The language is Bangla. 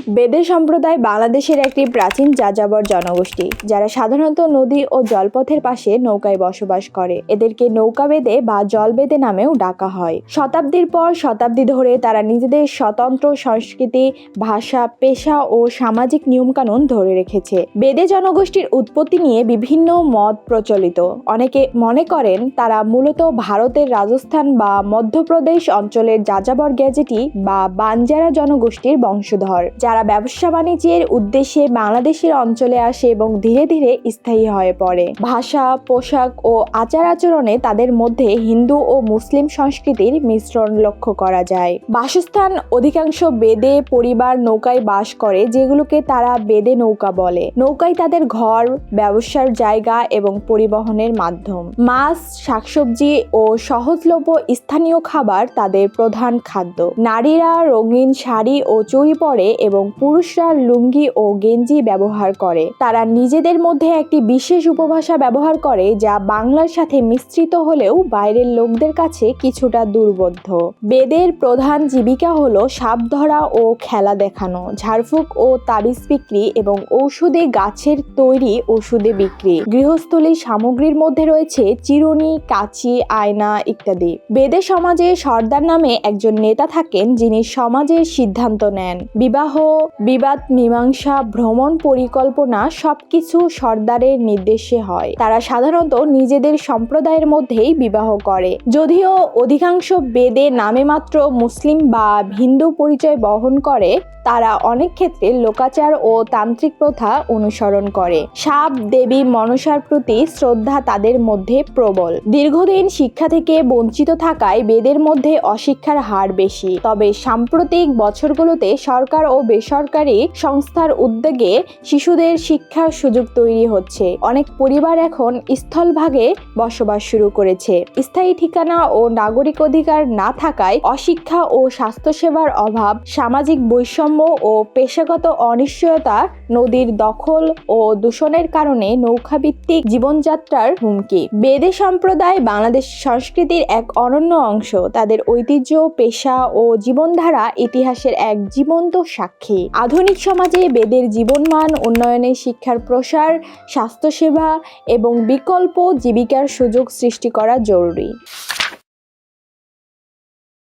বেদে সম্প্রদায় বাংলাদেশের একটি প্রাচীন যাযাবর জনগোষ্ঠী, যারা সাধারণত নদী ও জলপথের পাশে নৌকায় বসবাস করে। এদেরকে নৌকা বেদে বা জলবেদে নামেও ডাকা হয়। শতাব্দীর পর শতাব্দী ধরে তারা নিজেদের স্বতন্ত্র সংস্কৃতি, ভাষা, পেশা ও সামাজিক নিয়মকানুন ধরে রেখেছে। বেদে জনগোষ্ঠীর উৎপত্তি নিয়ে বিভিন্ন মত প্রচলিত। অনেকে মনে করেন তারা মূলত ভারতের রাজস্থান বা মধ্যপ্রদেশ অঞ্চলের যাযাবর গ্যাজেটি বা বাঞ্জারা জনগোষ্ঠীর বংশধর, যারা ব্যবসা বাণিজ্যের উদ্দেশ্যে বাংলাদেশের অঞ্চলে আসে এবং ধীরে ধীরে স্থায়ী হয়ে পড়ে। ভাষা, পোশাক ও আচার আচরণে তাদের মধ্যে হিন্দু ও মুসলিম সংস্কৃতির মিশ্রণ লক্ষ্য করা যায়। বাসস্থান: অধিকাংশ বেদে পরিবার নৌকায় বাস করে, যেগুলোকে তারা বেদে নৌকা বলে। নৌকায় তাদের ঘর, ব্যবসার জায়গা এবং পরিবহনের মাধ্যম। মাছ, শাকসবজি ও সহজলভ্য স্থানীয় খাবার তাদের প্রধান খাদ্য। নারীরা রঙিন শাড়ি ও চুড়ি পরে এবং পুরুষরা লুঙ্গি ও গেঞ্জি ব্যবহার করে। তারা নিজেদের মধ্যে একটি বিশেষ উপভাষা ব্যবহার করে, যা বাংলার সাথে মিশ্রিত হলেও বাইরের লোকদের কাছে কিছুটা দুর্বোধ্য। বেদের প্রধান জীবিকা হলো সাপ ধরা ও খেলা দেখানো, ঝাড়ফুঁক ও তাবিজ বিক্রি এবং ঔষধে গাছের তৈরি ওষুধে বিক্রি। গৃহস্থলী সামগ্রীর মধ্যে রয়েছে চিরুনি, কাঁচি, আয়না ইত্যাদি। বেদে সমাজে সর্দার নামে একজন নেতা থাকেন, যিনি সমাজের সিদ্ধান্ত নেন। বিবাহ, বিবাদ মীমাংসা, ভ্রমণ পরিকল্পনা সবকিছু সর্দারের নির্দেশে হয়। তারা সাধারণত নিজেদের সম্প্রদায়ের মধ্যেই বিবাহ করে। যদিও অধিকাংশ বেদে নামে মাত্র মুসলিম বা হিন্দু পরিচয় বহন করে, তারা অনেক ক্ষেত্রে লোকাচার ও তান্ত্রিক প্রথা অনুসরণ করে। সাপ দেবী মনসার প্রতি শ্রদ্ধা তাদের মধ্যে প্রবল। দীর্ঘদিন শিক্ষা থেকে বঞ্চিত থাকায় বেদের মধ্যে অশিক্ষার হার বেশি। তবে সাম্প্রতিক বছরগুলোতে সরকার ও বেসরকারি সংস্থার উদ্যোগে শিশুদের শিক্ষার সুযোগ তৈরি হচ্ছে। অনেক পরিবার এখন স্থলভাগে বসবাস শুরু করেছে। স্থায়ী ঠিকানা ও নাগরিক অধিকার না থাকায় অশিক্ষা ও স্বাস্থ্যসেবার অভাব, সামাজিক বৈষম্য ও পেশাগত অনিশ্চয়তা, নদীর দখল ও দূষণের কারণে নৌকাভিত্তিক জীবনযাত্রার হুমকি। বেদে সম্প্রদায় বাংলাদেশ সংস্কৃতির এক অনন্য অংশ। তাদের ঐতিহ্য, পেশা ও জীবনধারা ইতিহাসের এক জীবন্ত সাক্ষী। আধুনিক সমাজে বেদের জীবনমান উন্নয়নে শিক্ষার প্রসার, স্বাস্থ্যসেবা এবং বিকল্প জীবিকার সুযোগ সৃষ্টি করা জরুরি।